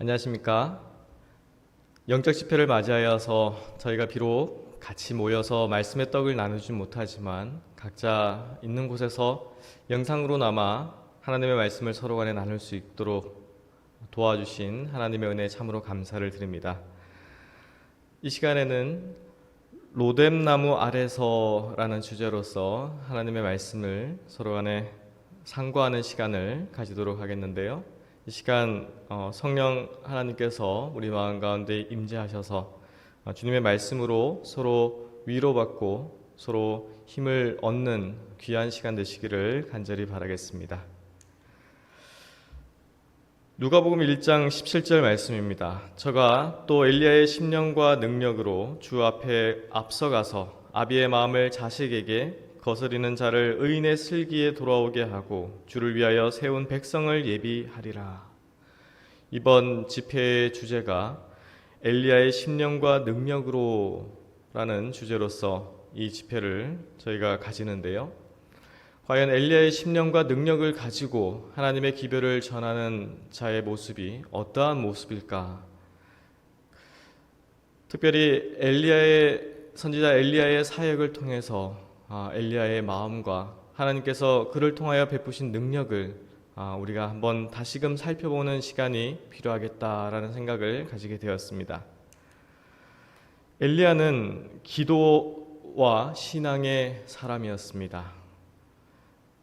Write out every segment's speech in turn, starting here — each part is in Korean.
안녕하십니까? 영적 집회를 맞이하여서 저희가 비록 같이 모여서 말씀의 떡을 나누지 못하지만 각자 있는 곳에서 영상으로나마 하나님의 말씀을 서로 간에 나눌 수 있도록 도와주신 하나님의 은혜에 참으로 감사를 드립니다. 이 시간에는 로뎀나무 아래서라는 주제로서 하나님의 말씀을 서로 간에 상고하는 시간을 가지도록 하겠는데요. 이 시간 성령 하나님께서 우리 마음 가운데 임재하셔서 주님의 말씀으로 서로 위로받고 서로 힘을 얻는 귀한 시간 되시기를 간절히 바라겠습니다. 누가복음 1장 17절 말씀입니다. 저가 또 엘리야의 심령과 능력으로 주 앞에 앞서가서 아비의 마음을 자식에게 거스리는 자를 의인의 슬기에 돌아오게 하고 주를 위하여 세운 백성을 예비하리라. 이번 집회의 주제가 엘리야의 심령과 능력으로 라는 주제로서 이 집회를 저희가 가지는데요. 과연 엘리야의 심령과 능력을 가지고 하나님의 기별을 전하는 자의 모습이 어떠한 모습일까? 특별히 선지자 엘리야의 사역을 통해서 엘리야의 마음과 하나님께서 그를 통하여 베푸신 능력을 우리가 한번 다시금 살펴보는 시간이 필요하겠다라는 생각을 가지게 되었습니다. 엘리야는 기도와 신앙의 사람이었습니다.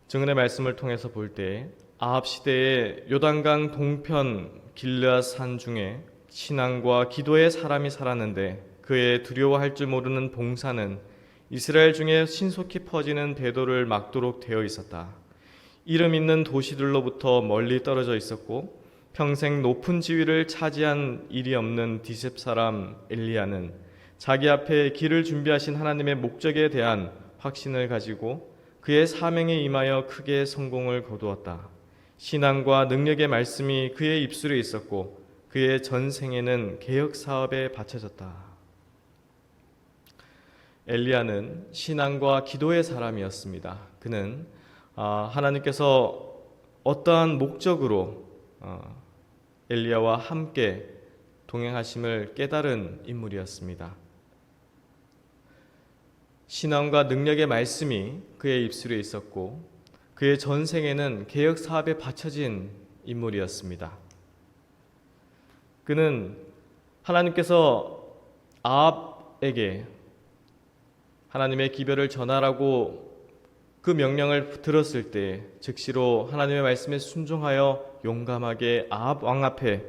증언의 말씀을 통해서 볼 때 아합 시대의 요단강 동편 길르앗 산 중에 신앙과 기도의 사람이 살았는데 그의 두려워할 줄 모르는 봉사는 이스라엘 중에 신속히 퍼지는 대도를 막도록 되어 있었다. 이름 있는 도시들로부터 멀리 떨어져 있었고 평생 높은 지위를 차지한 일이 없는 디셉 사람 엘리야는 자기 앞에 길을 준비하신 하나님의 목적에 대한 확신을 가지고 그의 사명에 임하여 크게 성공을 거두었다. 신앙과 능력의 말씀이 그의 입술에 있었고 그의 전생에는 개혁 사업에 바쳐졌다. 엘리야는 신앙과 기도의 사람이었습니다. 그는 하나님께서 어떠한 목적으로 엘리야와 함께 동행하심을 깨달은 인물이었습니다. 신앙과 능력의 말씀이 그의 입술에 있었고 그의 전생에는 개혁 사업에 바쳐진 인물이었습니다. 그는 하나님께서 아합에게 하나님의 기별을 전하라고 그 명령을 들었을 때 즉시로 하나님의 말씀에 순종하여 용감하게 아합 왕 앞에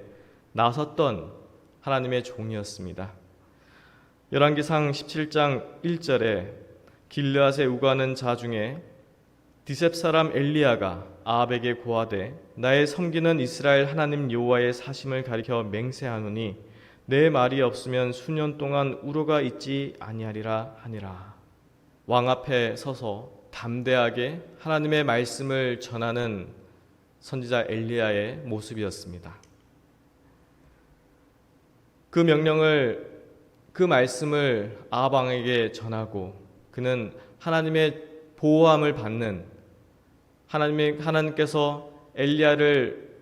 나섰던 하나님의 종이었습니다. 열왕기상 17장 1절에 길르앗에 우거하는 자 중에 디셉 사람 엘리야가 아합에게 고하되 나의 섬기는 이스라엘 하나님 여호와의 사심을 가리켜 맹세하노니 내 말이 없으면 수년 동안 우로가 있지 아니하리라 하니라. 왕 앞에 서서 담대하게 하나님의 말씀을 전하는 선지자 엘리야의 모습이었습니다. 그 말씀을 아합 왕에게 전하고 그는 하나님의 보호함을 받는 하나님께서 엘리야를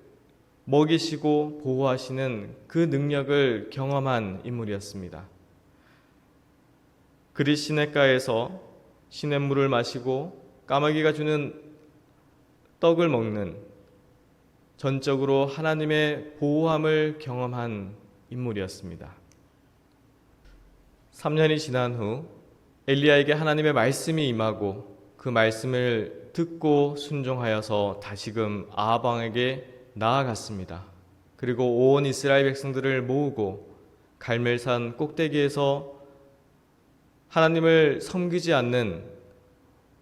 먹이시고 보호하시는 그 능력을 경험한 인물이었습니다. 그리 시냇가에서 시냇물을 마시고 까마귀가 주는 떡을 먹는 전적으로 하나님의 보호함을 경험한 인물이었습니다. 3년이 지난 후 엘리야에게 하나님의 말씀이 임하고 그 말씀을 듣고 순종하여서 다시금 아합 왕에게 나아갔습니다. 그리고 온 이스라엘 백성들을 모으고 갈멜산 꼭대기에서 하나님을 섬기지 않는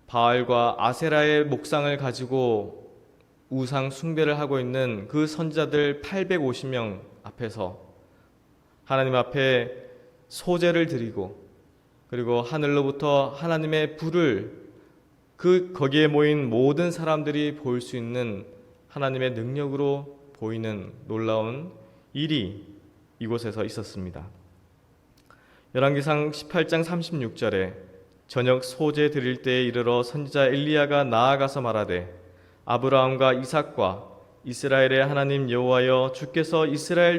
바알과 아세라의 목상을 가지고 우상 숭배를 하고 있는 그 선지자들 850명 앞에서 하나님 앞에 소제를 드리고 그리고 하늘로부터 하나님의 불을 거기에 모인 모든 사람들이 볼 수 있는 하나님의 능력으로 보이는 놀라운 일이 이곳에서 있었습니다. 열왕기상 18장 36절에 저녁 소제 드릴 때에 이르러 선지자 엘리야가 나아가서 말하되 아브라함과 이삭과 이스라엘의 하나님 여호와여, 주께서 이스라엘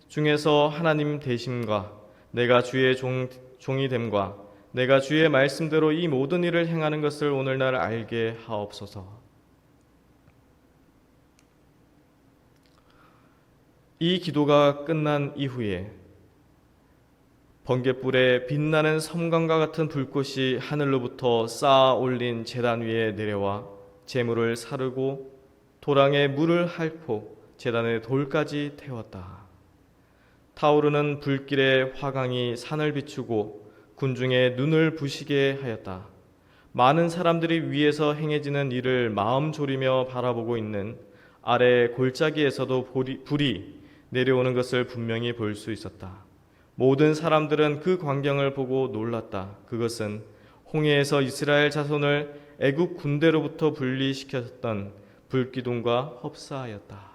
중에서 하나님 되심과 내가 주의 종이 됨과 내가 주의 말씀대로 이 모든 일을 행하는 것을 오늘날 알게 하옵소서. 이 기도가 끝난 이후에 번갯불에 빛나는 섬광과 같은 불꽃이 하늘로부터 쌓아 올린 제단 위에 내려와 제물을 사르고 도랑에 물을 핥고 제단의 돌까지 태웠다. 타오르는 불길의 화광이 산을 비추고 군중의 눈을 부시게 하였다. 많은 사람들이 위에서 행해지는 일을 마음 졸이며 바라보고 있는 아래 골짜기에서도 불이 내려오는 것을 분명히 볼 수 있었다. 모든 사람들은 그 광경을 보고 놀랐다. 그것은 홍해에서 이스라엘 자손을 애굽 군대로부터 분리시켰던 불기둥과 흡사하였다.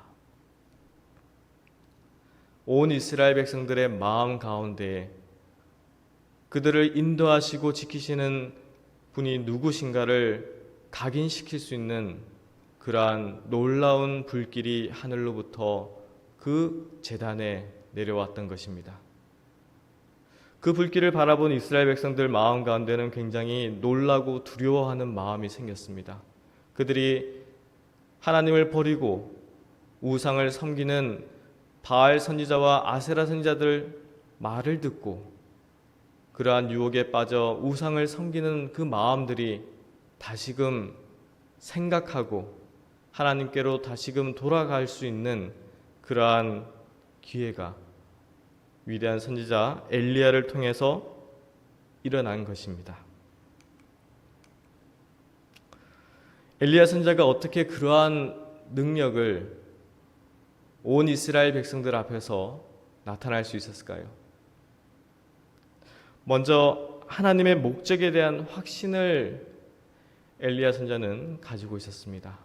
온 이스라엘 백성들의 마음 가운데에 그들을 인도하시고 지키시는 분이 누구신가를 각인시킬 수 있는 그러한 놀라운 불길이 하늘로부터 그 제단에 내려왔던 것입니다. 그 불길을 바라본 이스라엘 백성들 마음 가운데는 굉장히 놀라고 두려워하는 마음이 생겼습니다. 그들이 하나님을 버리고 우상을 섬기는 바알 선지자와 아세라 선지자들 말을 듣고 그러한 유혹에 빠져 우상을 섬기는 그 마음들이 다시금 생각하고 하나님께로 다시금 돌아갈 수 있는 그러한 기회가 위대한 선지자 엘리야를 통해서 일어난 것입니다. 엘리야 선지자가 어떻게 그러한 능력을 온 이스라엘 백성들 앞에서 나타날 수 있었을까요? 먼저 하나님의 목적에 대한 확신을 엘리야 선지자는 가지고 있었습니다.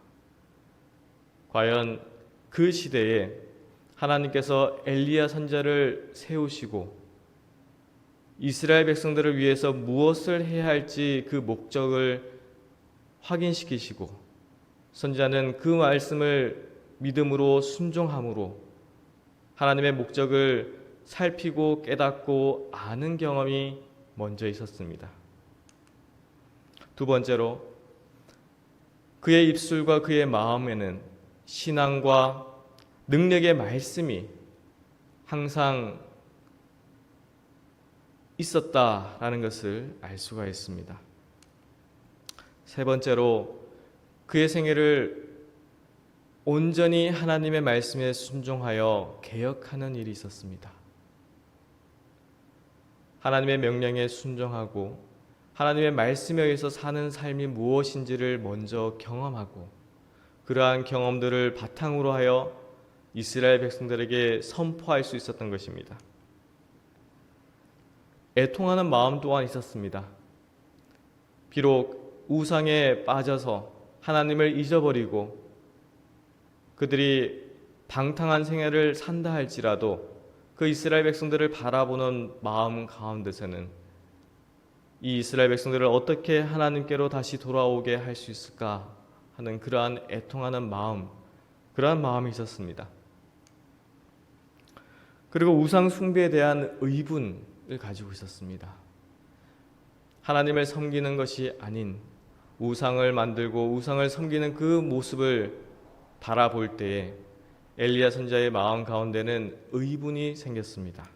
과연 그 시대에 하나님께서 엘리야 선지자를 세우시고 이스라엘 백성들을 위해서 무엇을 해야 할지 그 목적을 확인시키시고 선지자는 그 말씀을 믿음으로 순종함으로 하나님의 목적을 살피고 깨닫고 아는 경험이 먼저 있었습니다. 두 번째로 그의 입술과 그의 마음에는 신앙과 능력의 말씀이 항상 있었다라는 것을 알 수가 있습니다. 세 번째로 그의 생애를 온전히 하나님의 말씀에 순종하여 개혁하는 일이 있었습니다. 하나님의 명령에 순종하고 하나님의 말씀에 의해서 사는 삶이 무엇인지를 먼저 경험하고 그러한 경험들을 바탕으로 하여 이스라엘 백성들에게 선포할 수 있었던 것입니다. 애통하는 마음 또한 있었습니다. 비록 우상에 빠져서 하나님을 잊어버리고 그들이 방탕한 생애를 산다 할지라도 그 이스라엘 백성들을 바라보는 마음 가운데서는 이 이스라엘 백성들을 어떻게 하나님께로 다시 돌아오게 할 수 있을까 하는 그러한 애통하는 마음, 그러한 마음이 있었습니다. 그리고 우상 숭배에 대한 의분을 가지고 있었습니다. 하나님을 섬기는 것이 아닌 우상을 만들고 우상을 섬기는 그 모습을 바라볼 때에 엘리야 선지자의 마음 가운데는 의분이 생겼습니다.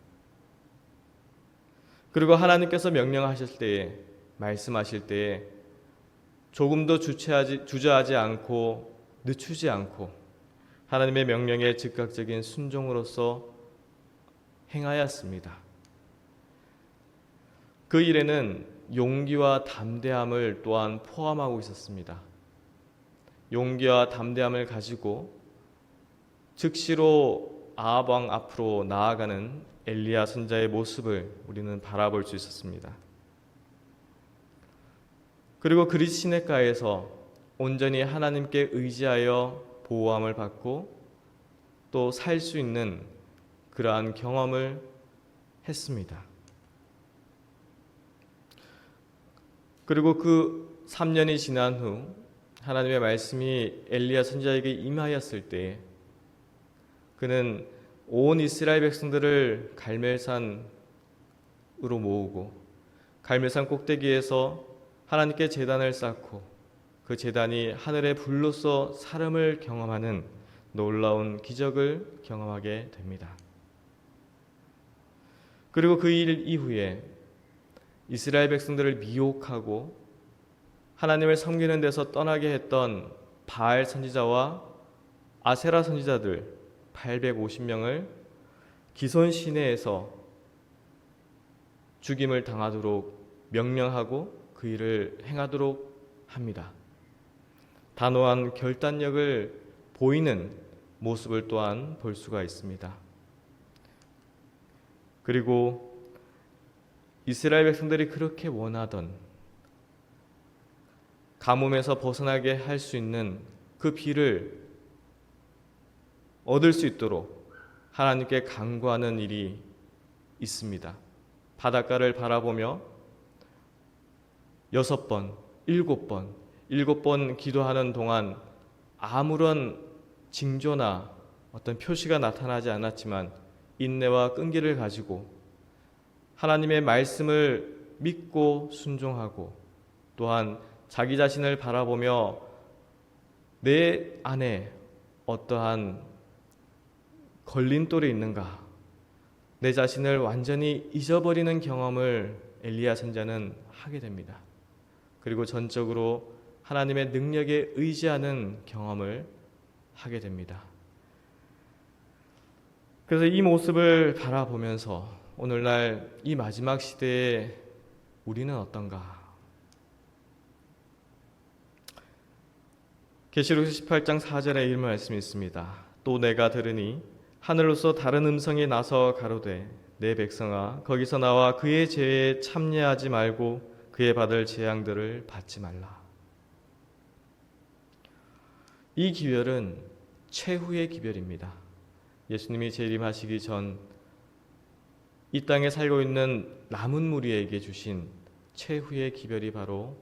그리고 하나님께서 명령하실 때에 말씀하실 때에 조금도 주저하지 않고 늦추지 않고 하나님의 명령에 즉각적인 순종으로서 행하였습니다. 그 일에는 용기와 담대함을 또한 포함하고 있었습니다. 용기와 담대함을 가지고 즉시로 아합 왕 앞으로 나아가는 엘리야 선지자의 모습을 우리는 바라볼 수 있었습니다. 그리고 그릿 시냇가에서 온전히 하나님께 의지하여 보호함을 받고 또 살 수 있는 그러한 경험을 했습니다. 그리고 그 3년이 지난 후 하나님의 말씀이 엘리야 선지자에게 임하였을 때 그는 온 이스라엘 백성들을 갈멜산으로 모으고 갈멜산 꼭대기에서 하나님께 제단을 쌓고 그 제단이 하늘의 불로서 사름을 경험하는 놀라운 기적을 경험하게 됩니다. 그리고 그 일 이후에 이스라엘 백성들을 미혹하고 하나님을 섬기는 데서 떠나게 했던 바알 선지자와 아세라 선지자들 850명을 기손 시내에서 죽임을 당하도록 명령하고 그 일을 행하도록 합니다. 단호한 결단력을 보이는 모습을 또한 볼 수가 있습니다. 그리고 이스라엘 백성들이 그렇게 원하던 가뭄에서 벗어나게 할 수 있는 그 비를 얻을 수 있도록 하나님께 간구하는 일이 있습니다. 바닷가를 바라보며 6번, 7번 기도하는 동안 아무런 징조나 어떤 표시가 나타나지 않았지만 인내와 끈기를 가지고 하나님의 말씀을 믿고 순종하고 또한 자기 자신을 바라보며 내 안에 어떠한 걸림돌이 있는가, 내 자신을 완전히 잊어버리는 경험을 엘리야 선지자는 하게 됩니다. 그리고 전적으로 하나님의 능력에 의지하는 경험을 하게 됩니다. 그래서 이 모습을 바라보면서 오늘날 이 마지막 시대에 우리는 어떤가? 계시록 18장 4절에 이런 말씀이 있습니다. 또 내가 들으니 하늘로서 다른 음성이 나서 가로되 내 백성아 거기서 나와 그의 죄에 참여하지 말고 그의 받을 재앙들을 받지 말라. 이 기별은 최후의 기별입니다. 예수님이 재림하시기 전 이 땅에 살고 있는 남은 무리에게 주신 최후의 기별이 바로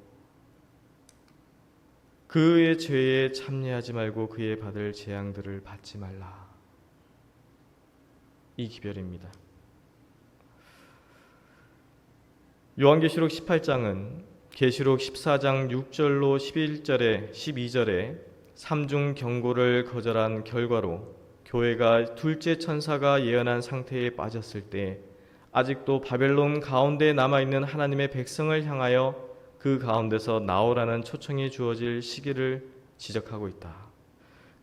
그의 죄에 참여하지 말고 그의 받을 재앙들을 받지 말라. 이 기별입니다. 요한계시록 18장은 계시록 14장 6절로 11절에 12절에 삼중 경고를 거절한 결과로 교회가 둘째 천사가 예언한 상태에 빠졌을 때 아직도 바벨론 가운데에 남아있는 하나님의 백성을 향하여 그 가운데서 나오라는 초청이 주어질 시기를 지적하고 있다.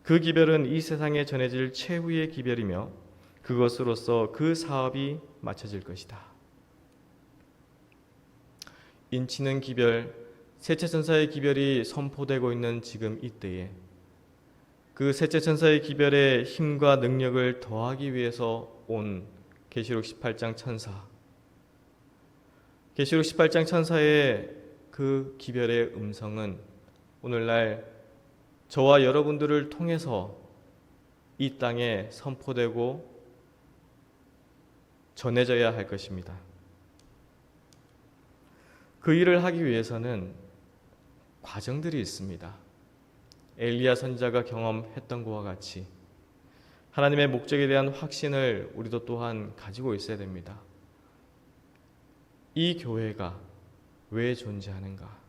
그 기별은 이 세상에 전해질 최후의 기별이며 그것으로서 그 사업이 마쳐질 것이다. 인치는 기별, 셋째 천사의 기별이 선포되고 있는 지금 이때에 그 셋째 천사의 기별에 힘과 능력을 더하기 위해서 온 계시록 18장 천사, 계시록 18장 천사의 그 기별의 음성은 오늘날 저와 여러분들을 통해서 이 땅에 선포되고 전해져야 할 것입니다. 그 일을 하기 위해서는 과정들이 있습니다. 엘리야 선지자가 경험했던 것과 같이 하나님의 목적에 대한 확신을 우리도 또한 가지고 있어야 됩니다. 이 교회가 왜 존재하는가?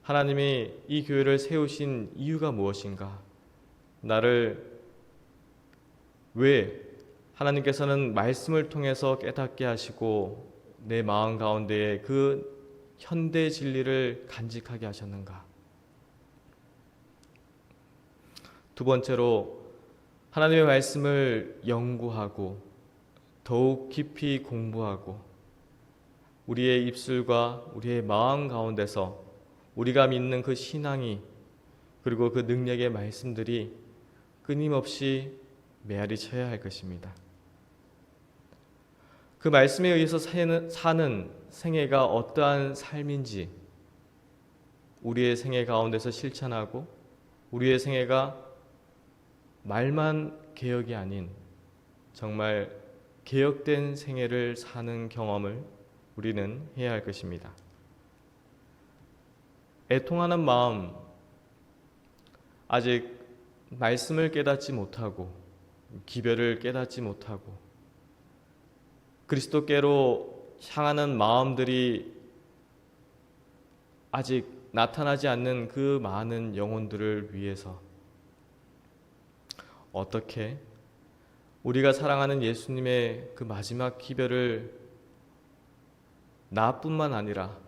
하나님이 이 교회를 세우신 이유가 무엇인가? 나를 왜 하나님께서는 말씀을 통해서 깨닫게 하시고 내 마음 가운데에 그 현대 진리를 간직하게 하셨는가? 두 번째로 하나님의 말씀을 연구하고 더욱 깊이 공부하고 우리의 입술과 우리의 마음 가운데서 우리가 믿는 그 신앙이 그리고 그 능력의 말씀들이 끊임없이 메아리 쳐야 할 것입니다. 그 말씀에 의해서 사는 생애가 어떠한 삶인지 우리의 생애 가운데서 실천하고 우리의 생애가 말만 개혁이 아닌 정말 개혁된 생애를 사는 경험을 우리는 해야 할 것입니다. 애통하는 마음, 아직 말씀을 깨닫지 못하고 기별을 깨닫지 못하고 그리스도께로 향하는 마음들이 아직 나타나지 않는 그 많은 영혼들을 위해서 어떻게 우리가 사랑하는 예수님의 그 마지막 기별을 나뿐만 아니라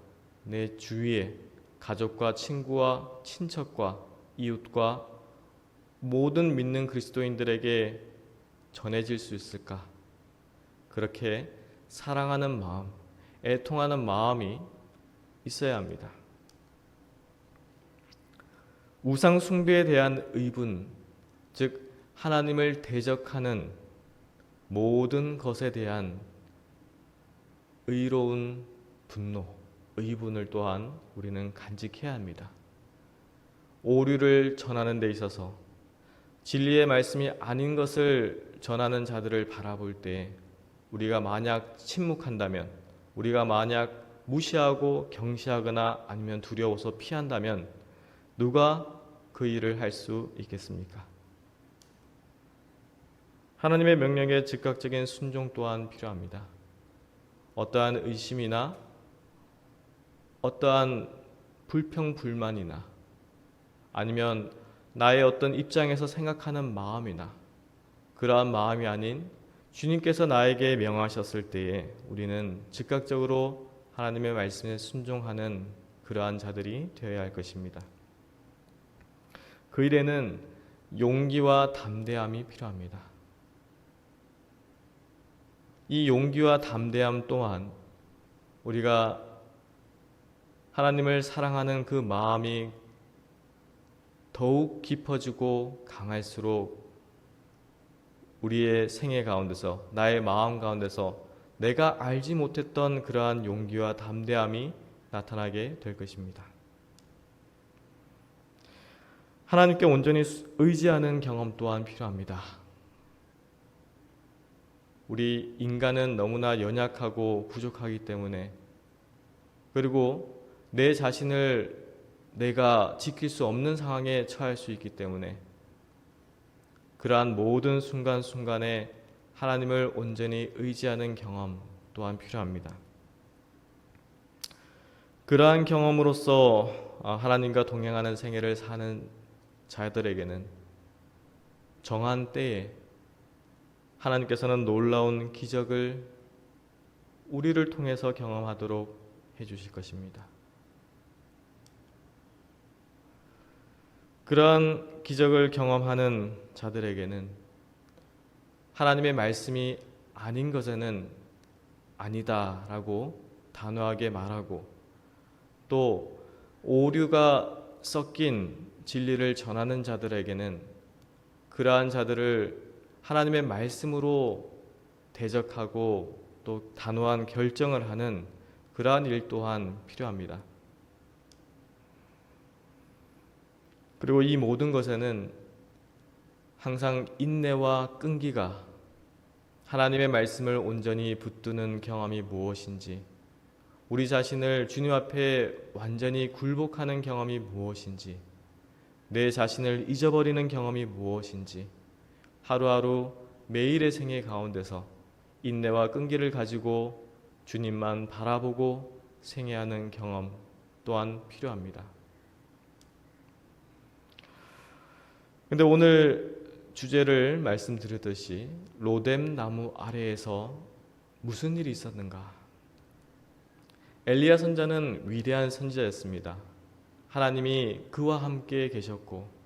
내 주위에 가족과 친구와 친척과 이웃과 모든 믿는 그리스도인들에게 전해질 수 있을까? 그렇게 사랑하는 마음, 애통하는 마음이 있어야 합니다. 우상 숭배에 대한 의분, 즉 하나님을 대적하는 모든 것에 대한 의로운 분노, 의분을 또한 우리는 간직해야 합니다. 오류를 전하는 데 있어서 진리의 말씀이 아닌 것을 전하는 자들을 바라볼 때 우리가 만약 침묵한다면, 우리가 만약 무시하고 경시하거나 아니면 두려워서 피한다면 누가 그 일을 할 수 있겠습니까? 하나님의 명령에 즉각적인 순종 또한 필요합니다. 어떠한 의심이나 어떠한 불평불만이나 아니면 나의 어떤 입장에서 생각하는 마음이나 그러한 마음이 아닌 주님께서 나에게 명하셨을 때에 우리는 즉각적으로 하나님의 말씀에 순종하는 그러한 자들이 되어야 할 것입니다. 그 일에는 용기와 담대함이 필요합니다. 이 용기와 담대함 또한 우리가 하나님을 사랑하는 그 마음이 더욱 깊어지고 강할수록 우리의 생애 가운데서, 나의 마음 가운데서 내가 알지 못했던 그러한 용기와 담대함이 나타나게 될 것입니다. 하나님께 온전히 의지하는 경험 또한 필요합니다. 우리 인간은 너무나 연약하고 부족하기 때문에, 그리고 내 자신을 내가 지킬 수 없는 상황에 처할 수 있기 때문에 그러한 모든 순간순간에 하나님을 온전히 의지하는 경험 또한 필요합니다. 그러한 경험으로써 하나님과 동행하는 생애를 사는 자들에게는 정한 때에 하나님께서는 놀라운 기적을 우리를 통해서 경험하도록 해주실 것입니다. 그러한 기적을 경험하는 자들에게는 하나님의 말씀이 아닌 것에는 아니다라고 단호하게 말하고, 또 오류가 섞인 진리를 전하는 자들에게는 그러한 자들을 하나님의 말씀으로 대적하고 또 단호한 결정을 하는 그러한 일 또한 필요합니다. 그리고 이 모든 것에는 항상 인내와 끈기가, 하나님의 말씀을 온전히 붙드는 경험이 무엇인지, 우리 자신을 주님 앞에 완전히 굴복하는 경험이 무엇인지, 내 자신을 잊어버리는 경험이 무엇인지, 하루하루 매일의 생애 가운데서 인내와 끈기를 가지고 주님만 바라보고 생애하는 경험 또한 필요합니다. 근데 오늘 주제를 말씀드렸듯이 로뎀 나무 아래에서 무슨 일이 있었는가? 엘리야 선지자는 위대한 선지자였습니다. 하나님이 그와 함께 계셨고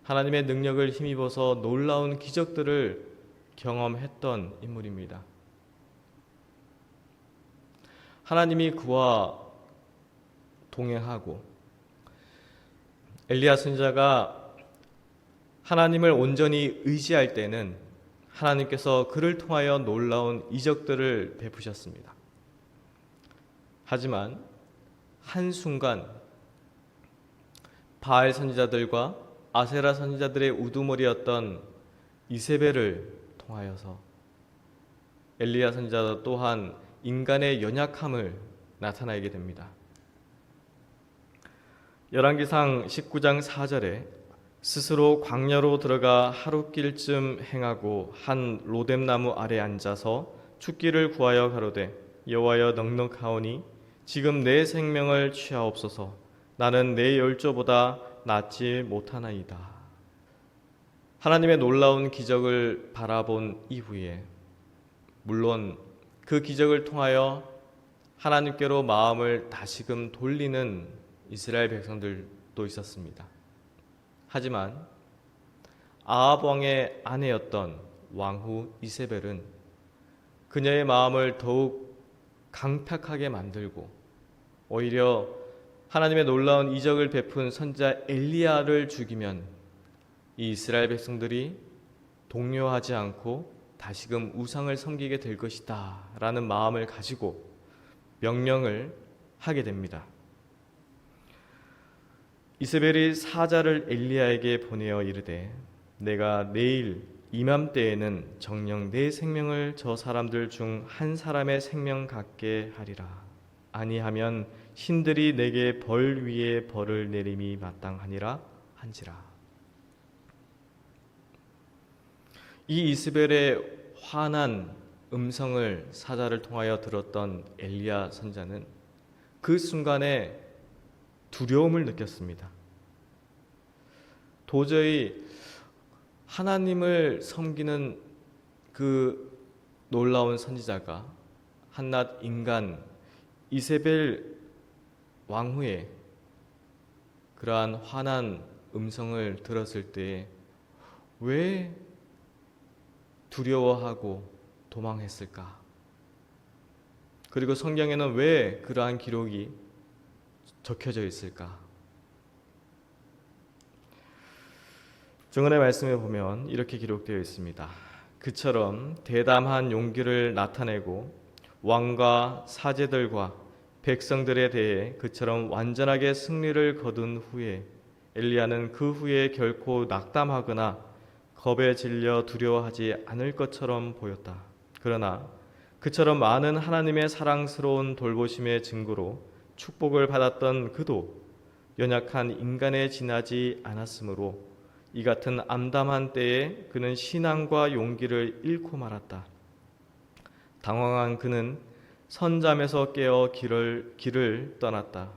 하나님의 능력을 힘입어서 놀라운 기적들을 경험했던 인물입니다. 하나님이 그와 동행하고 엘리야 선지자가 하나님을 온전히 의지할 때는 하나님께서 그를 통하여 놀라운 이적들을 베푸셨습니다. 하지만 한순간 바알 선지자들과 아세라 선지자들의 우두머리였던 이세벨을 통하여서 엘리야 선지자 또한 인간의 연약함을 나타내게 됩니다. 열왕기상 19장 4절에 스스로 광야로 들어가 하루길쯤 행하고 한 로뎀나무 아래 앉아서 죽기를 구하여 가로되 여호와여 넉넉하오니 지금 내 생명을 취하옵소서. 나는 내 열조보다 낫지 못하나이다. 하나님의 놀라운 기적을 바라본 이후에 물론 그 기적을 통하여 하나님께로 마음을 다시금 돌리는 이스라엘 백성들도 있었습니다. 하지만 아합 왕의 아내였던 왕후 이세벨은 그녀의 마음을 더욱 강팍하게 만들고 오히려 하나님의 놀라운 이적을 베푼 선지자 엘리야를 죽이면 이 이스라엘 백성들이 동요하지 않고 다시금 우상을 섬기게 될 것이다 라는 마음을 가지고 명령을 하게 됩니다. 이세벨이 사자를 엘리야에게 보내어 이르되 내가 내일 이맘때에는 정녕 내 생명을 저 사람들 중 한 사람의 생명 같게 하리라. 아니하면 신들이 내게 벌 위에 벌을 내림이 마땅하니라 한지라. 이 이세벨의 환한 음성을 사자를 통하여 들었던 엘리야 선지자는 그 순간에 두려움을 느꼈습니다. 도저히 하나님을 섬기는 그 놀라운 선지자가 한낱 인간 이세벨 왕후의 그러한 환한 음성을 들었을 때 왜 두려워하고 도망했을까? 그리고 성경에는 왜 그러한 기록이 적혀져 있을까? 증언의 말씀에 보면 이렇게 기록되어 있습니다. 그처럼 대담한 용기를 나타내고 왕과 사제들과 백성들에 대해 그처럼 완전하게 승리를 거둔 후에 엘리야는 그 후에 결코 낙담하거나 겁에 질려 두려워하지 않을 것처럼 보였다. 그러나 그처럼 많은 하나님의 사랑스러운 돌보심의 증거로 축복을 받았던 그도 연약한 인간에 지나지 않았으므로 이 같은 암담한 때에 그는 신앙과 용기를 잃고 말았다. 당황한 그는 선잠에서 깨어 길을 떠났다.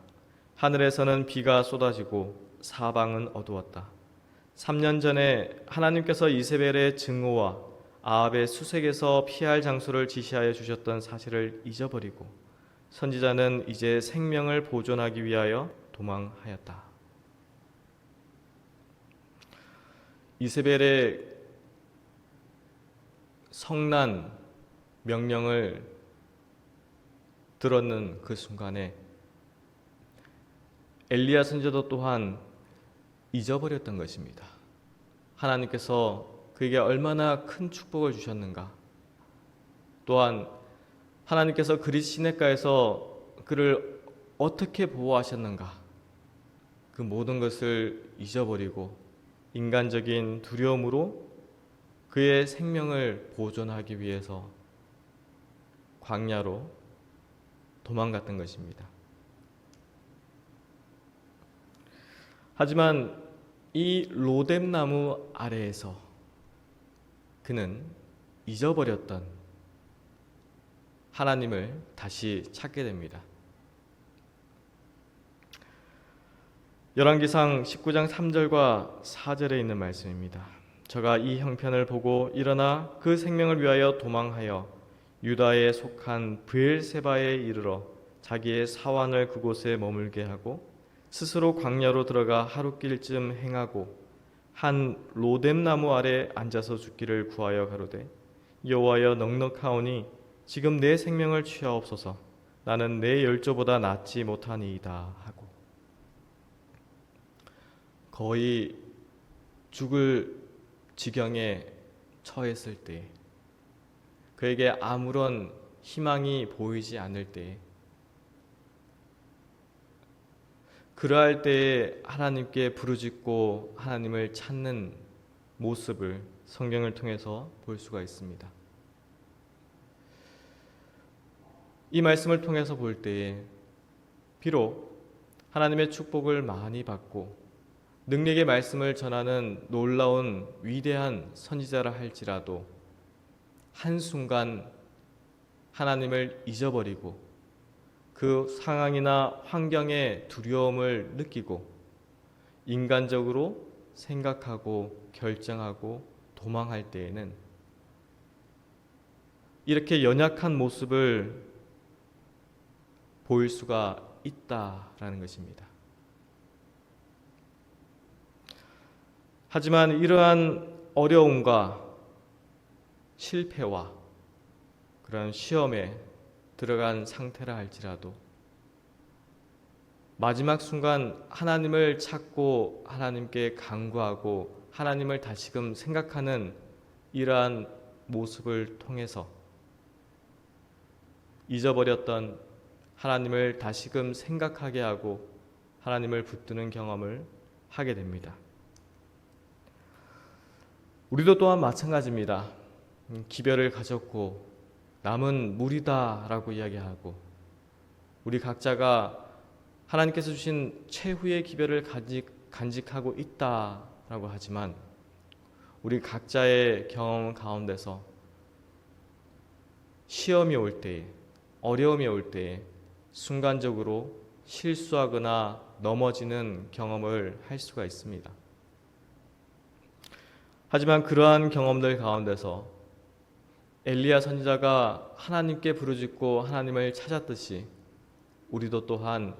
하늘에서는 비가 쏟아지고 사방은 어두웠다. 3년 전에 하나님께서 이세벨의 증오와 아합의 수색에서 피할 장소를 지시하여 주셨던 사실을 잊어버리고 선지자는 이제 생명을 보존하기 위하여 도망하였다. 이세벨의 성난 명령을 들었는 그 순간에 엘리야 선지자도 또한 잊어버렸던 것입니다. 하나님께서 그에게 얼마나 큰 축복을 주셨는가. 또한 하나님께서 그릿 시냇가에서 그를 어떻게 보호하셨는가. 그 모든 것을 잊어버리고 인간적인 두려움으로 그의 생명을 보존하기 위해서 광야로 도망갔던 것입니다. 하지만 이 로뎀나무 아래에서 그는 잊어버렸던 하나님을 다시 찾게 됩니다. 열왕기상 19장 3절과 4절에 있는 말씀입니다. 저가 이 형편을 보고 일어나 그 생명을 위하여 도망하여 유다에 속한 브엘세바에 이르러 자기의 사환을 그곳에 머물게 하고 스스로 광야로 들어가 하루길쯤 행하고 한 로뎀나무 아래 앉아서 죽기를 구하여 가로되 여호와여 넉넉하오니 지금 내 생명을 취하옵소서. 나는 내 열조보다 낫지 못하니이다 하고 거의 죽을 지경에 처했을 때 그에게 아무런 희망이 보이지 않을 때 그러할 때에 하나님께 부르짖고 하나님을 찾는 모습을 성경을 통해서 볼 수가 있습니다. 이 말씀을 통해서 볼 때에 비록 하나님의 축복을 많이 받고 능력의 말씀을 전하는 놀라운 위대한 선지자라 할지라도 한순간 하나님을 잊어버리고 그 상황이나 환경에 두려움을 느끼고 인간적으로 생각하고 결정하고 도망할 때에는 이렇게 연약한 모습을 보일 수가 있다라는 것입니다. 하지만 이러한 어려움과 실패와 그런 시험에 들어간 상태라 할지라도 마지막 순간 하나님을 찾고 하나님께 간구하고 하나님을 다시금 생각하는 이러한 모습을 통해서 잊어버렸던 하나님을 다시금 생각하게 하고 하나님을 붙드는 경험을 하게 됩니다. 우리도 또한 마찬가지입니다. 기별을 가졌고 남은 무리다라고 이야기하고 우리 각자가 하나님께서 주신 최후의 기별을 간직하고 있다라고 하지만 우리 각자의 경험 가운데서 시험이 올 때에 어려움이 올 때에 순간적으로 실수하거나 넘어지는 경험을 할 수가 있습니다. 하지만 그러한 경험들 가운데서 엘리야 선지자가 하나님께 부르짖고 하나님을 찾았듯이 우리도 또한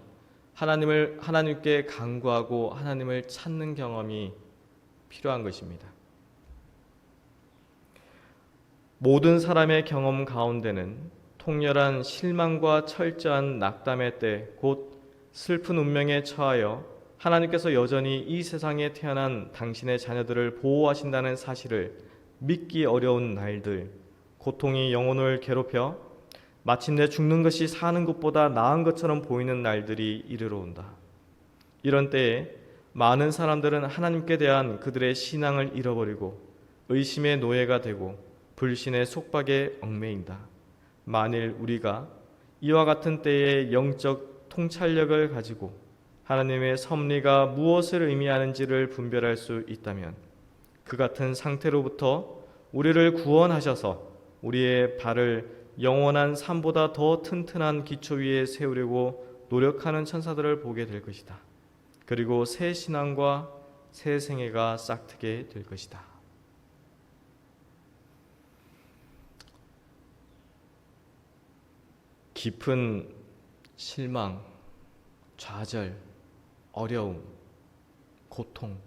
하나님께 간구하고 하나님을 찾는 경험이 필요한 것입니다. 모든 사람의 경험 가운데는 통렬한 실망과 철저한 낙담의 때, 곧 슬픈 운명에 처하여 하나님께서 여전히 이 세상에 태어난 당신의 자녀들을 보호하신다는 사실을 믿기 어려운 날들, 고통이 영혼을 괴롭혀 마침내 죽는 것이 사는 것보다 나은 것처럼 보이는 날들이 이르러 온다. 이런 때에 많은 사람들은 하나님께 대한 그들의 신앙을 잃어버리고 의심의 노예가 되고 불신의 속박에 얽매인다. 만일 우리가 이와 같은 때에 영적 통찰력을 가지고 하나님의 섭리가 무엇을 의미하는지를 분별할 수 있다면 그 같은 상태로부터 우리를 구원하셔서 우리의 발을 영원한 삶보다 더 튼튼한 기초 위에 세우려고 노력하는 천사들을 보게 될 것이다. 그리고 새 신앙과 새 생애가 싹트게 될 것이다. 깊은 실망, 좌절, 어려움, 고통,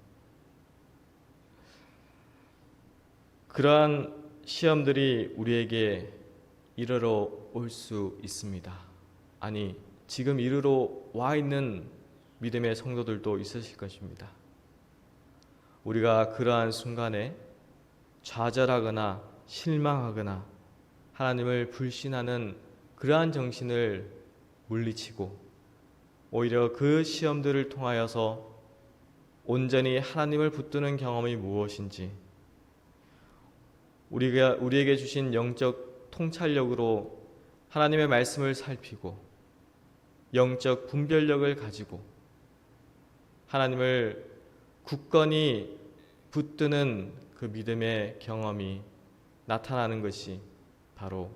그러한 시험들이 우리에게 이르러 올 수 있습니다. 아니, 지금 이르러 와 있는 믿음의 성도들도 있으실 것입니다. 우리가 그러한 순간에 좌절하거나 실망하거나 하나님을 불신하는 그러한 정신을 물리치고 오히려 그 시험들을 통하여서 온전히 하나님을 붙드는 경험이 무엇인지 우리에게 주신 영적 통찰력으로 하나님의 말씀을 살피고 영적 분별력을 가지고 하나님을 굳건히 붙드는 그 믿음의 경험이 나타나는 것이 바로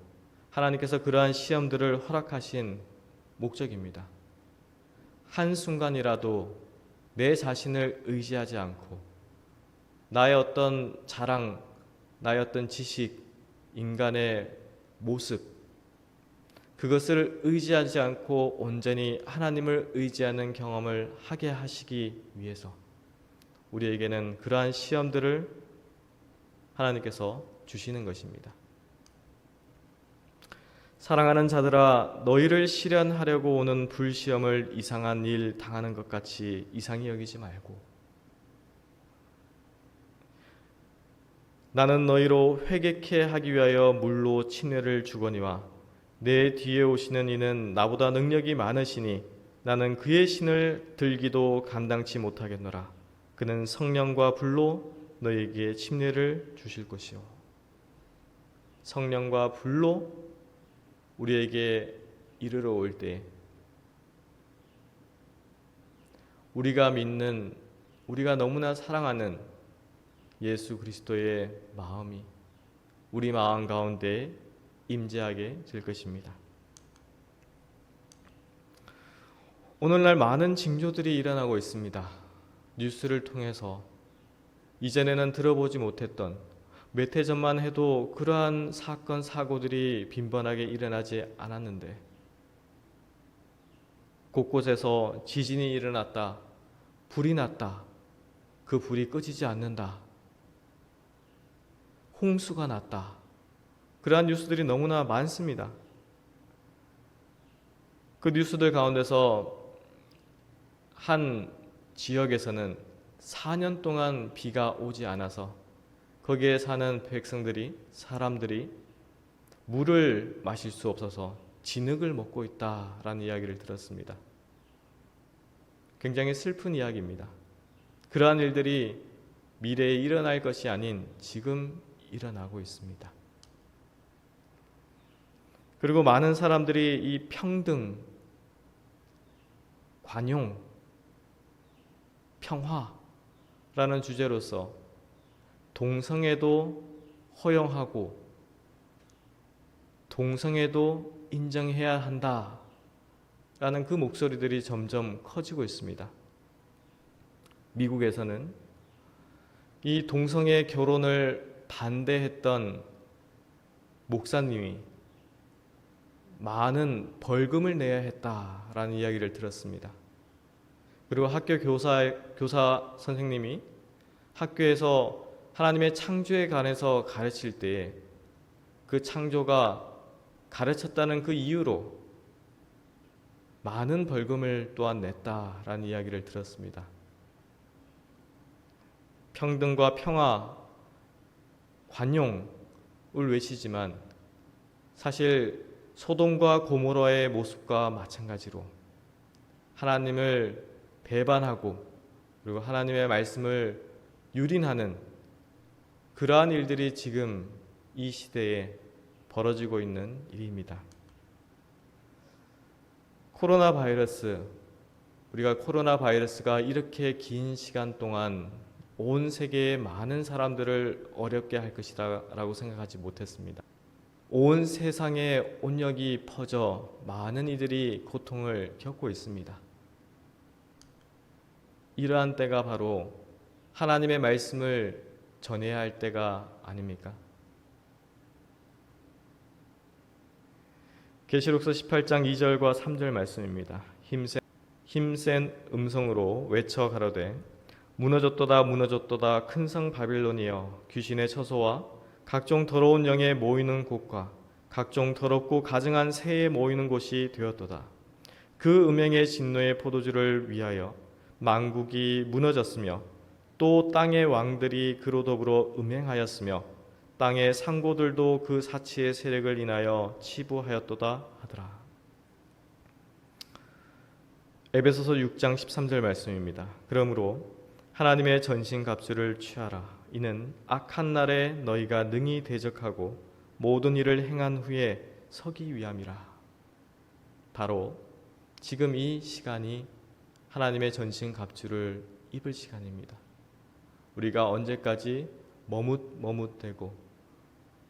하나님께서 그러한 시험들을 허락하신 목적입니다. 한순간이라도 내 자신을 의지하지 않고 나의 어떤 자랑, 나의 어떤 지식, 인간의 모습, 그것을 의지하지 않고 온전히 하나님을 의지하는 경험을 하게 하시기 위해서 우리에게는 그러한 시험들을 하나님께서 주시는 것입니다. 사랑하는 자들아, 너희를 시련하려고 오는 불시험을 이상한 일 당하는 것 같이 이상히 여기지 말고 나는 너희로 회개케 하기 위하여 물로 침례를 주거니와 내 뒤에 오시는 이는 나보다 능력이 많으시니 나는 그의 신을 들기도 감당치 못하겠노라. 그는 성령과 불로 너희에게 침례를 주실 것이요. 성령과 불로 우리에게 이르러 올 때 우리가 믿는 우리가 너무나 사랑하는 예수 그리스도의 마음이 우리 마음 가운데 임재하게 될 것입니다. 오늘날 많은 징조들이 일어나고 있습니다. 뉴스를 통해서 이전에는 들어보지 못했던, 몇 해 전만 해도 그러한 사건 사고들이 빈번하게 일어나지 않았는데 곳곳에서 지진이 일어났다, 불이 났다, 그 불이 꺼지지 않는다, 홍수가 났다, 그러한 뉴스들이 너무나 많습니다. 그 뉴스들 가운데서 한 지역에서는 4년 동안 비가 오지 않아서 거기에 사는 백성들이, 사람들이 물을 마실 수 없어서 진흙을 먹고 있다라는 이야기를 들었습니다. 굉장히 슬픈 이야기입니다. 그러한 일들이 미래에 일어날 것이 아닌 지금 일어나고 있습니다. 그리고 많은 사람들이 이 평등, 관용, 평화라는 주제로서 동성애도 허용하고 동성애도 인정해야 한다라는 그 목소리들이 점점 커지고 있습니다. 미국에서는 이 동성애 결혼을 반대했던 목사님이 많은 벌금을 내야 했다라는 이야기를 들었습니다. 그리고 학교 교사 선생님이 학교에서 하나님의 창조에 관해서 가르칠 때에 그 창조가 가르쳤다는 그 이유로 많은 벌금을 또한 냈다라는 이야기를 들었습니다. 평등과 평화, 관용을 외치지만 사실 소돔과 고모라의 모습과 마찬가지로 하나님을 배반하고 그리고 하나님의 말씀을 유린하는 그러한 일들이 지금 이 시대에 벌어지고 있는 일입니다. 코로나 바이러스, 우리가 코로나 바이러스가 이렇게 긴 시간 동안 온 세계의 많은 사람들을 어렵게 할 것이다 라고 생각하지 못했습니다. 온 세상에 온역이 퍼져 많은 이들이 고통을 겪고 있습니다. 이러한 때가 바로 하나님의 말씀을 전해야 할 때가 아닙니까? 계시록서 18장 2절과 3절 말씀입니다. 힘센 음성으로 외쳐 가로되 무너졌도다 무너졌도다 큰 성 바빌론이여 귀신의 처소와 각종 더러운 영에 모이는 곳과 각종 더럽고 가증한 새에 모이는 곳이 되었도다. 그 음행의 진노의 포도주를 위하여 만국이 무너졌으며 또 땅의 왕들이 그로 더불어 음행하였으며 땅의 상고들도 그 사치의 세력을 인하여 치부하였도다 하더라. 에베소서 6장 13절 말씀입니다. 그러므로 하나님의 전신갑주를 취하라. 이는 악한 날에 너희가 능히 대적하고 모든 일을 행한 후에 서기 위함이라. 바로 지금 이 시간이 하나님의 전신갑주를 입을 시간입니다. 우리가 언제까지 머뭇대고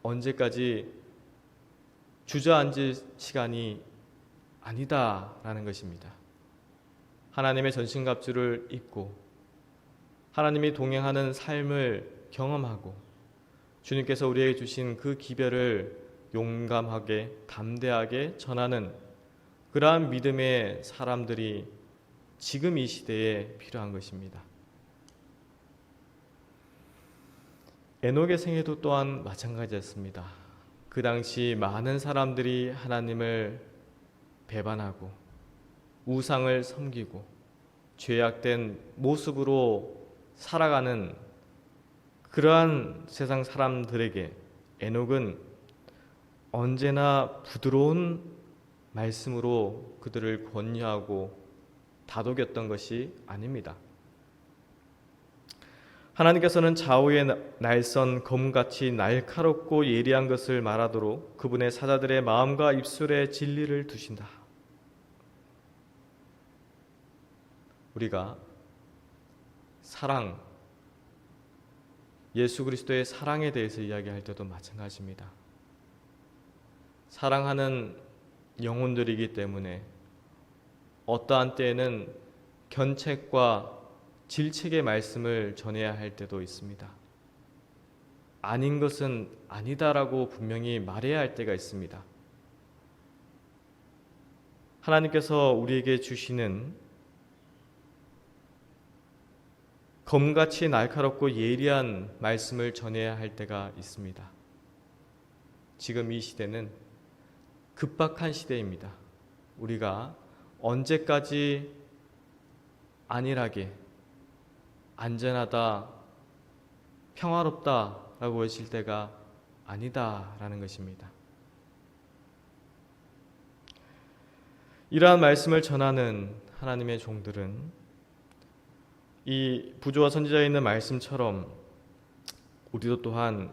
언제까지 주저앉을 시간이 아니다라는 것입니다. 하나님의 전신갑주를 입고 하나님이 동행하는 삶을 경험하고 주님께서 우리에게 주신 그 기별을 용감하게 담대하게 전하는 그러한 믿음의 사람들이 지금 이 시대에 필요한 것입니다. 에녹의 생애도 또한 마찬가지였습니다. 그 당시 많은 사람들이 하나님을 배반하고 우상을 섬기고 죄악된 모습으로 살아가는 그러한 세상 사람들에게 에녹은 언제나 부드러운 말씀으로 그들을 권유하고 다독였던 것이 아닙니다. 하나님께서는 좌우의 날선 검같이 날카롭고 예리한 것을 말하도록 그분의 사자들의 마음과 입술에 진리를 두신다. 우리가 사랑, 예수 그리스도의 사랑에 대해서 이야기할 때도 마찬가지입니다. 사랑하는 영혼들이기 때문에 어떠한 때에는 견책과 질책의 말씀을 전해야 할 때도 있습니다. 아닌 것은 아니다라고 분명히 말해야 할 때가 있습니다. 하나님께서 우리에게 주시는 검같이 날카롭고 예리한 말씀을 전해야 할 때가 있습니다. 지금 이 시대는 급박한 시대입니다. 우리가 언제까지 안일하게 안전하다, 평화롭다라고 외칠 때가 아니다라는 것입니다. 이러한 말씀을 전하는 하나님의 종들은 이 부조와 선지자에 있는 말씀처럼 우리도 또한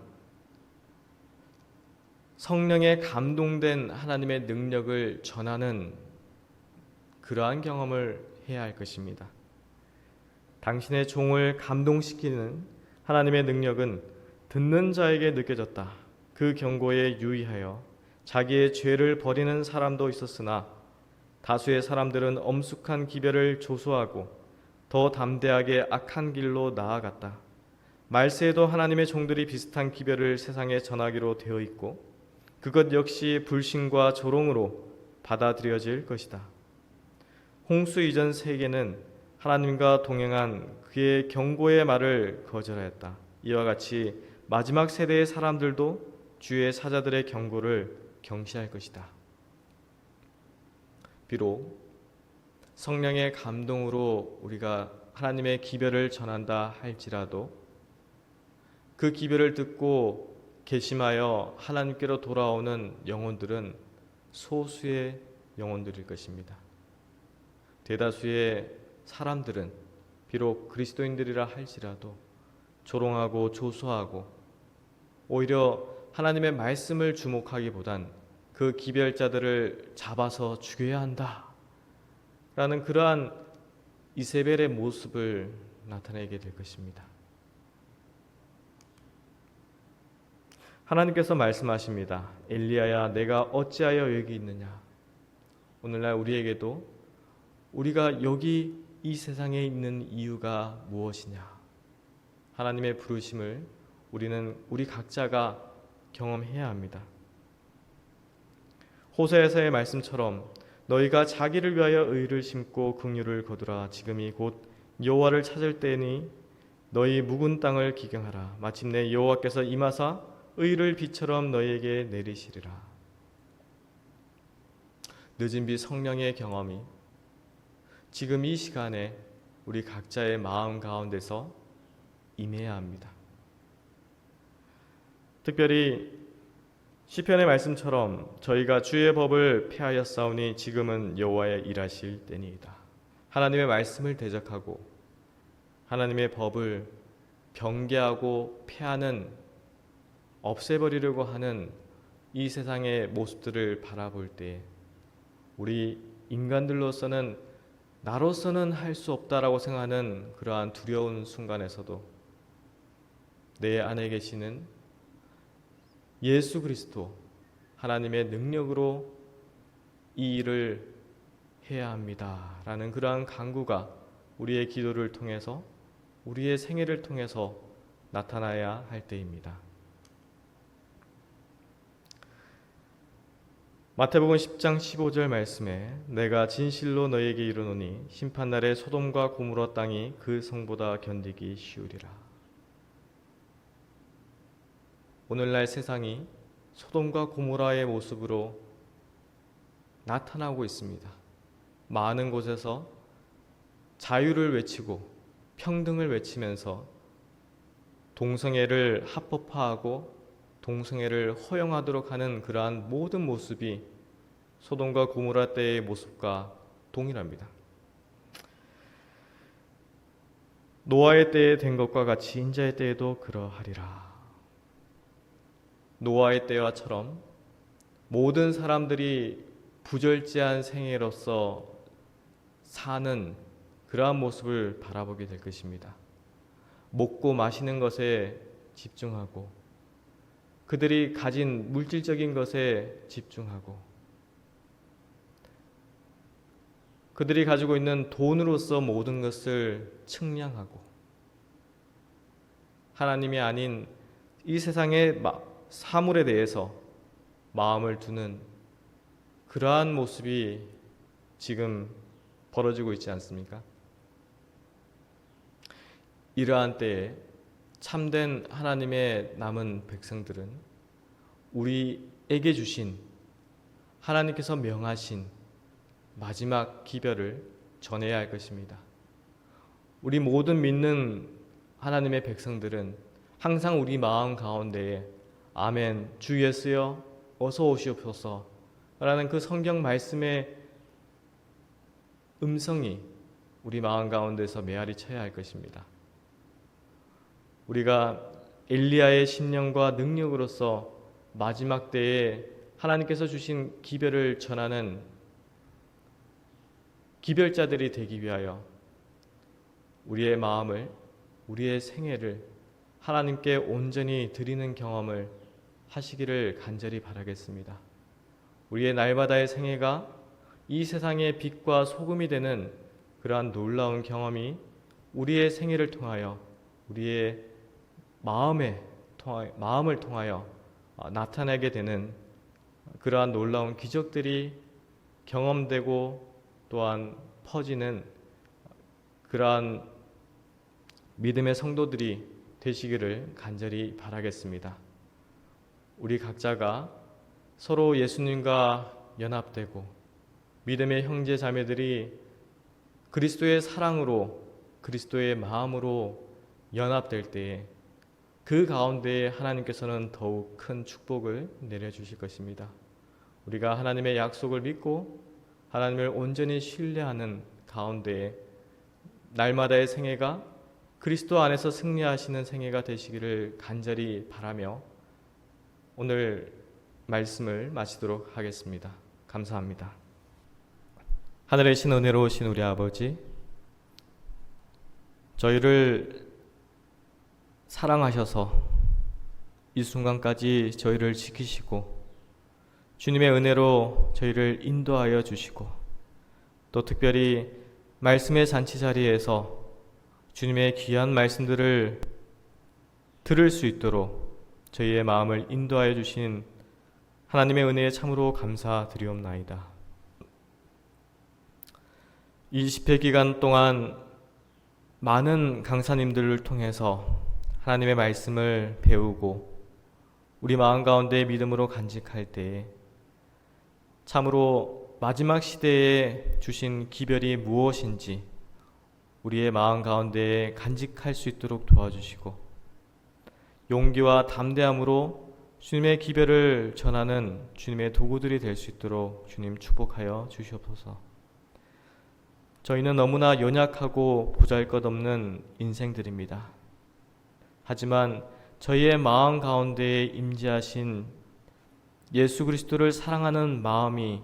성령에 감동된 하나님의 능력을 전하는 그러한 경험을 해야 할 것입니다. 당신의 종을 감동시키는 하나님의 능력은 듣는 자에게 느껴졌다. 그 경고에 유의하여 자기의 죄를 버리는 사람도 있었으나 다수의 사람들은 엄숙한 기별을 조소하고 더 담대하게 악한 길로 나아갔다. 말세에도 하나님의 종들이 비슷한 기별을 세상에 전하기로 되어 있고 그것 역시 불신과 조롱으로 받아들여질 것이다. 홍수 이전 세계는 하나님과 동행한 그의 경고의 말을 거절하였다. 이와 같이 마지막 세대의 사람들도 주의 사자들의 경고를 경시할 것이다. 비록 성령의 감동으로 우리가 하나님의 기별을 전한다 할지라도 그 기별을 듣고 개심하여 하나님께로 돌아오는 영혼들은 소수의 영혼들일 것입니다. 대다수의 사람들은 비록 그리스도인들이라 할지라도 조롱하고 조소하고 오히려 하나님의 말씀을 주목하기보단 그 기별자들을 잡아서 죽여야 한다 라는 그러한 이세벨의 모습을 나타내게 될 것입니다. 하나님께서 말씀하십니다. 엘리야야, 내가 어찌하여 여기 있느냐. 오늘날 우리에게도 우리가 여기 이 세상에 있는 이유가 무엇이냐. 하나님의 부르심을 우리는 우리 각자가 경험해야 합니다. 호세아서의 말씀처럼 너희가 자기를 위하여 의를 심고 긍휼을 거두라. 지금이 곧 여호와를 찾을 때니 너희 묵은 땅을 기경하라. 마침내 여호와께서 임하사 의를 비처럼 너희에게 내리시리라. 늦은 비 성령의 경험이 지금 이 시간에 우리 각자의 마음 가운데서 임해야 합니다. 특별히 시편의 말씀처럼 저희가 주의 법을 폐하였사오니 지금은 여호와의 일하실 때니이다. 하나님의 말씀을 대적하고 하나님의 법을 변개하고 폐하는 없애버리려고 하는 이 세상의 모습들을 바라볼 때 우리 인간들로서는 나로서는 할 수 없다라고 생각하는 그러한 두려운 순간에서도 내 안에 계시는 예수 그리스도 하나님의 능력으로 이 일을 해야 합니다라는 그러한 간구가 우리의 기도를 통해서 우리의 생애를 통해서 나타나야 할 때입니다. 마태복음 10장 15절 말씀에 내가 진실로 너희에게 이르노니 심판날에 소돔과 고모라 땅이 그 성보다 견디기 쉬우리라. 오늘날 세상이 소돔과 고모라의 모습으로 나타나고 있습니다. 많은 곳에서 자유를 외치고 평등을 외치면서 동성애를 합법화하고 동성애를 허용하도록 하는 그러한 모든 모습이 소돔과 고모라 때의 모습과 동일합니다. 노아의 때에 된 것과 같이 인자의 때에도 그러하리라. 노아의 때와처럼 모든 사람들이 부절제한 생애로서 사는 그러한 모습을 바라보게 될 것입니다. 먹고 마시는 것에 집중하고 그들이 가진 물질적인 것에 집중하고 그들이 가지고 있는 돈으로서 모든 것을 측량하고 하나님이 아닌 이 세상의 사물에 대해서 마음을 두는 그러한 모습이 지금 벌어지고 있지 않습니까? 이러한 때에 참된 하나님의 남은 백성들은 우리에게 주신 하나님께서 명하신 마지막 기별을 전해야 할 것입니다. 우리 모든 믿는 하나님의 백성들은 항상 우리 마음 가운데에 아멘, 주 예수여 어서 오시옵소서 라는 그 성경 말씀의 음성이 우리 마음 가운데서 메아리 쳐야 할 것입니다. 우리가 엘리야의 심령과 능력으로서 마지막 때에 하나님께서 주신 기별을 전하는 기별자들이 되기 위하여 우리의 마음을, 우리의 생애를 하나님께 온전히 드리는 경험을 하시기를 간절히 바라겠습니다. 우리의 날마다의 생애가 이 세상의 빛과 소금이 되는 그러한 놀라운 경험이 우리의 생애를 통하여 우리의 마음을 통하여 나타나게 되는 그러한 놀라운 기적들이 경험되고 또한 퍼지는 그러한 믿음의 성도들이 되시기를 간절히 바라겠습니다. 우리 각자가 서로 예수님과 연합되고 믿음의 형제 자매들이 그리스도의 사랑으로 그리스도의 마음으로 연합될 때에 그 가운데에 하나님께서는 더욱 큰 축복을 내려주실 것입니다. 우리가 하나님의 약속을 믿고 하나님을 온전히 신뢰하는 가운데에 날마다의 생애가 그리스도 안에서 승리하시는 생애가 되시기를 간절히 바라며 오늘 말씀을 마치도록 하겠습니다. 감사합니다. 하늘의 신 은혜로우신 우리 아버지, 저희를 사랑하셔서 이 순간까지 저희를 지키시고 주님의 은혜로 저희를 인도하여 주시고 또 특별히 말씀의 잔치 자리에서 주님의 귀한 말씀들을 들을 수 있도록 저희의 마음을 인도하여 주신 하나님의 은혜에 참으로 감사드리옵나이다. 이 집회 기간 동안 많은 강사님들을 통해서 하나님의 말씀을 배우고 우리 마음 가운데 믿음으로 간직할 때에 참으로 마지막 시대에 주신 기별이 무엇인지 우리의 마음 가운데 간직할 수 있도록 도와주시고 용기와 담대함으로 주님의 기별을 전하는 주님의 도구들이 될 수 있도록 주님 축복하여 주시옵소서. 저희는 너무나 연약하고 보잘것없는 인생들입니다. 하지만 저희의 마음 가운데에 임재하신 예수 그리스도를 사랑하는 마음이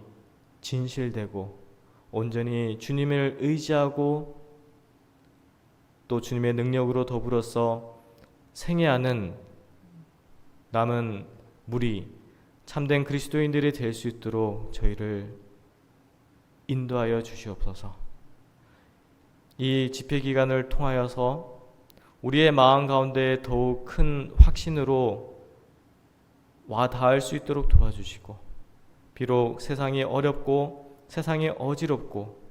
진실되고 온전히 주님을 의지하고 또 주님의 능력으로 더불어서 생애하는 남은 무리 참된 그리스도인들이 될 수 있도록 저희를 인도하여 주시옵소서. 이 집회 기간을 통하여서 우리의 마음 가운데 더욱 큰 확신으로 와 닿을 수 있도록 도와주시고 비록 세상이 어렵고 세상이 어지럽고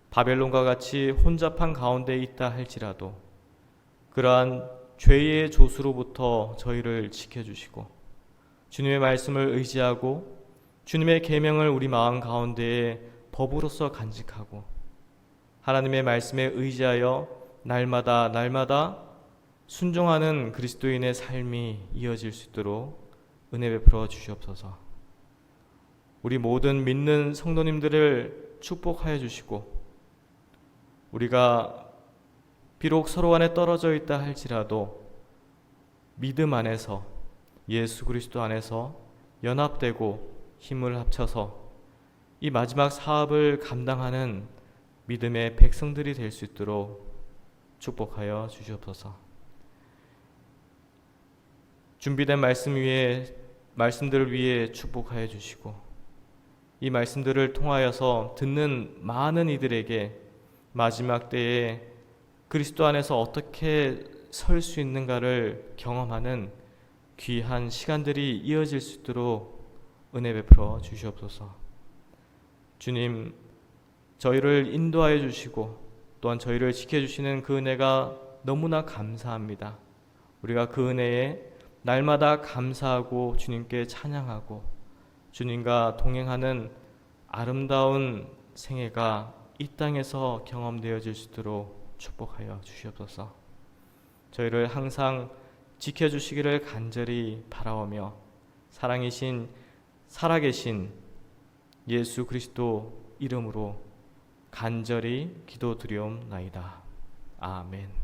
바벨론과 같이 혼잡한 가운데 있다 할지라도 그러한 죄의 조수로부터 저희를 지켜주시고 주님의 말씀을 의지하고 주님의 계명을 우리 마음 가운데에 법으로서 간직하고 하나님의 말씀에 의지하여 날마다 순종하는 그리스도인의 삶이 이어질 수 있도록 은혜 베풀어 주시옵소서. 우리 모든 믿는 성도님들을 축복하여 주시고 우리가 비록 서로 안에 떨어져 있다 할지라도 믿음 안에서 예수 그리스도 안에서 연합되고 힘을 합쳐서 이 마지막 사업을 감당하는 믿음의 백성들이 될 수 있도록 축복하여 주시옵소서. 준비된 말씀들을 위해 축복하여 주시고 이 말씀들을 통하여서 듣는 많은 이들에게 마지막 때에 그리스도 안에서 어떻게 설 수 있는가를 경험하는 귀한 시간들이 이어질 수 있도록 은혜 베풀어 주시옵소서. 주님, 저희를 인도하여 주시고 또한 저희를 지켜주시는 그 은혜가 너무나 감사합니다. 우리가 그 은혜에 날마다 감사하고 주님께 찬양하고 주님과 동행하는 아름다운 생애가 이 땅에서 경험되어질 수 있도록 축복하여 주시옵소서. 저희를 항상 지켜주시기를 간절히 바라오며 살아계신 예수 그리스도 이름으로 간절히 기도드리옵나이다. 아멘.